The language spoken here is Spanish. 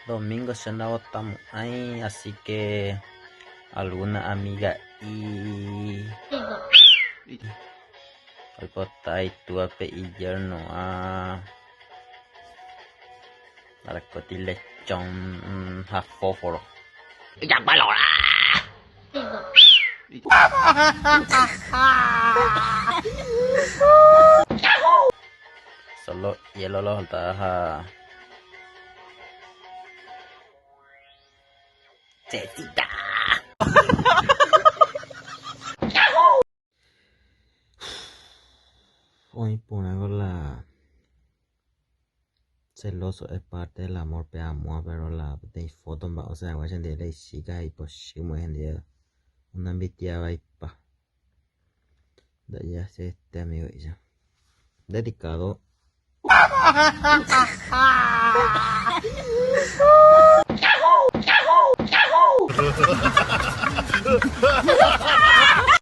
Domingo se no votamos ahí, así que alguna amiga y hoy votai tu ape y yerno a la cotilechón a fósforo. ¡Ya valora! Solo hielo lo saltadas a Cecita. Hoy pongo la celoso es parte del amor pe amor, pero la de foto o sea, voy a sentir la chica y pues sí muy gente una envidia y pa de ya se este amigo y ya dedicado